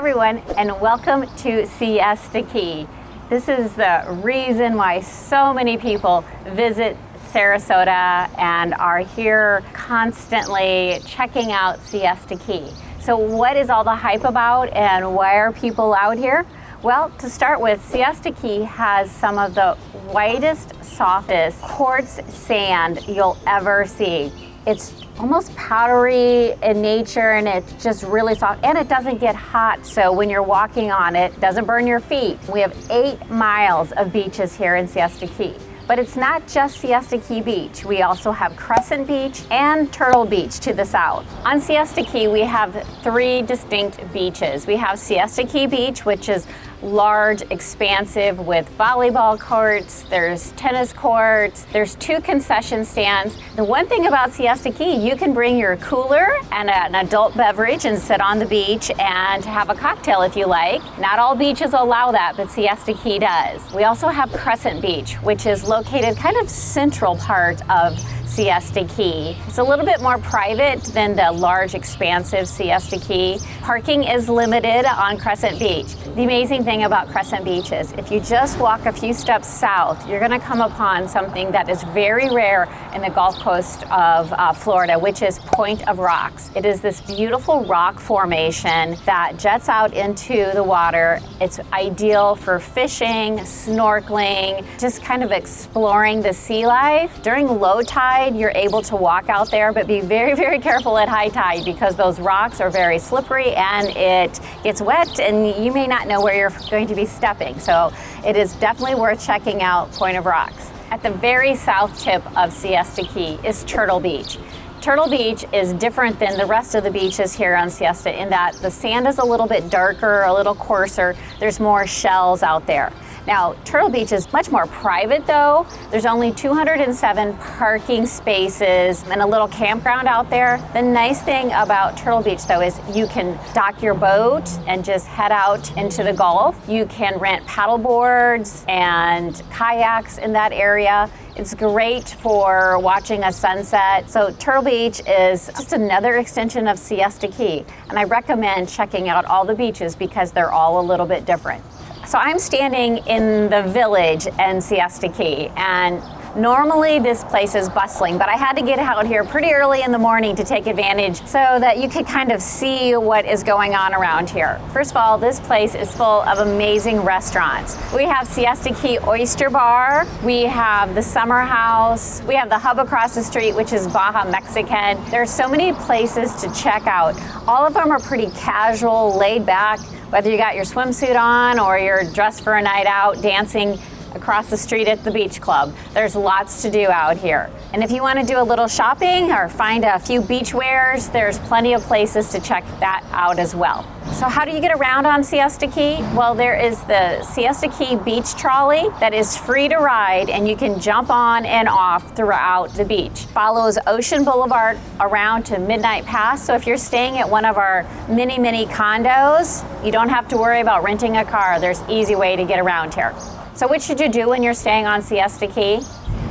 everyone, and welcome to Siesta Key. This is the reason why so many people visit Sarasota and are here constantly checking out Siesta Key. So what is all the hype about and why are people out here? Well, to start with, Siesta Key has some of the whitest, softest quartz sand you'll ever see. It's almost powdery in nature and it's just really soft, and it doesn't get hot, so when you're walking on it, it doesn't burn your feet. We have 8 miles of beaches here in Siesta Key. But it's not just Siesta Key Beach. We also have Crescent Beach and Turtle Beach to the south. On Siesta Key, we have 3 distinct beaches. We have Siesta Key Beach, which is large, expansive with volleyball courts, there's tennis courts, there's 2 concession stands. The one thing about Siesta Key, you can bring your cooler and an adult beverage and sit on the beach and have a cocktail if you like. Not all beaches allow that, but Siesta Key does. We also have Crescent Beach, which is located kind of central part of Siesta Key. It's a little bit more private than the large, expansive Siesta Key. Parking is limited on Crescent Beach. The amazing thing about Crescent Beach is if you just walk a few steps south, you're going to come upon something that is very rare in the Gulf Coast of Florida, which is Point of Rocks. It is this beautiful rock formation that jets out into the water. It's ideal for fishing, snorkeling, just kind of exploring the sea life. During low tide, you're able to walk out there, but be very, very careful at high tide because those rocks are very slippery and it gets wet and you may not know where you're going to be stepping. So it is definitely worth checking out Point of Rocks. At the very south tip of Siesta Key is Turtle Beach. Turtle Beach is different than the rest of the beaches here on Siesta in that the sand is a little bit darker, a little coarser. There's more shells out there. Now, Turtle Beach is much more private though. There's only 207 parking spaces and a little campground out there. The nice thing about Turtle Beach though is you can dock your boat and just head out into the Gulf. You can rent paddle boards and kayaks in that area. It's great for watching a sunset. So Turtle Beach is just another extension of Siesta Key. And I recommend checking out all the beaches because they're all a little bit different. So I'm standing in the village in Siesta Key, and normally this place is bustling, but I had to get out here pretty early in the morning to take advantage so that you could kind of see what is going on around here. First of all, this place is full of amazing restaurants. We have Siesta Key Oyster Bar, we have the Summer House, we have the hub across the street, which is Baja Mexican. There are so many places to check out. All of them are pretty casual, laid back. Whether you got your swimsuit on or you're dressed for a night out dancing across the street at the beach club. There's lots to do out here. And if you want to do a little shopping or find a few beach wares, there's plenty of places to check that out as well. So how do you get around on Siesta Key? Well, there is the Siesta Key Beach Trolley that is free to ride and you can jump on and off throughout the beach. Follows Ocean Boulevard around to Midnight Pass. So if you're staying at one of our mini condos, you don't have to worry about renting a car. There's an easy way to get around here. So what should you do when you're staying on Siesta Key?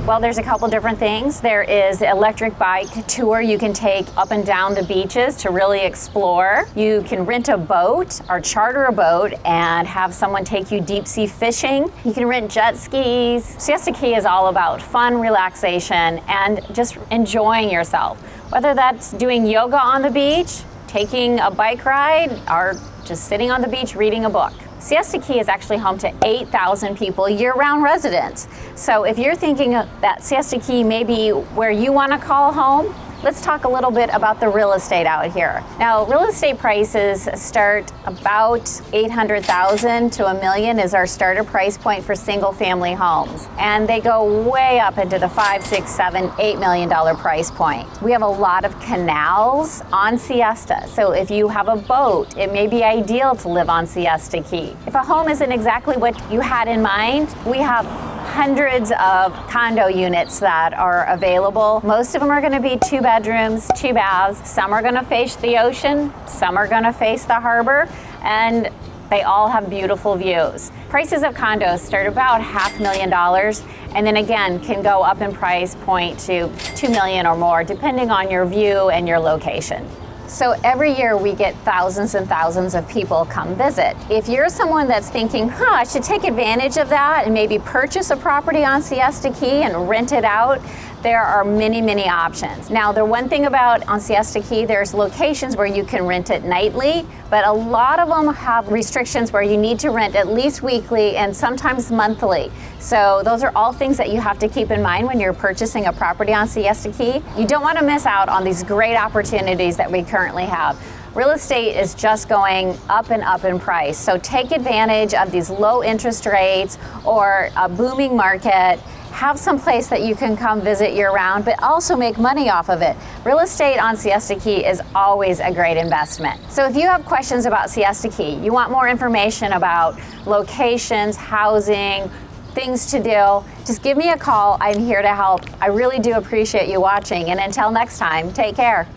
Well, there's a couple different things. There is the electric bike tour you can take up and down the beaches to really explore. You can rent a boat or charter a boat and have someone take you deep sea fishing. You can rent jet skis. Siesta Key is all about fun, relaxation, and just enjoying yourself. Whether that's doing yoga on the beach, taking a bike ride, or just sitting on the beach reading a book. Siesta Key is actually home to 8,000 people, year-round residents. So if you're thinking that Siesta Key may be where you want to call home, let's talk a little bit about the real estate out here. Now, real estate prices start about $800,000 to $1 million is our starter price point for single-family homes. And they go way up into the $5, $6, $7, $8 million price point. We have a lot of canals on Siesta. So if you have a boat, it may be ideal to live on Siesta Key. If a home isn't exactly what you had in mind, we have hundreds of condo units that are available. Most of them are going to be 2 bedrooms, 2 baths. Some are going to face the ocean, some are going to face the harbor, and they all have beautiful views. Prices of condos start about $500,000 and then again can go up in price point to $2 million or more depending on your view and your location. So every year we get thousands and thousands of people come visit. If you're someone that's thinking, I should take advantage of that and maybe purchase a property on Siesta Key and rent it out, there are many, many options. Now, the one thing about on Siesta Key, there's locations where you can rent it nightly, but a lot of them have restrictions where you need to rent at least weekly and sometimes monthly. So those are all things that you have to keep in mind when you're purchasing a property on Siesta Key. You don't want to miss out on these great opportunities that we currently have. Real estate is just going up and up in price. So take advantage of these low interest rates or a booming market. Have some place that you can come visit year-round, but also make money off of it. Real estate on Siesta Key is always a great investment. So if you have questions about Siesta Key, you want more information about locations, housing, things to do, just give me a call. I'm here to help. I really do appreciate you watching. And until next time, take care.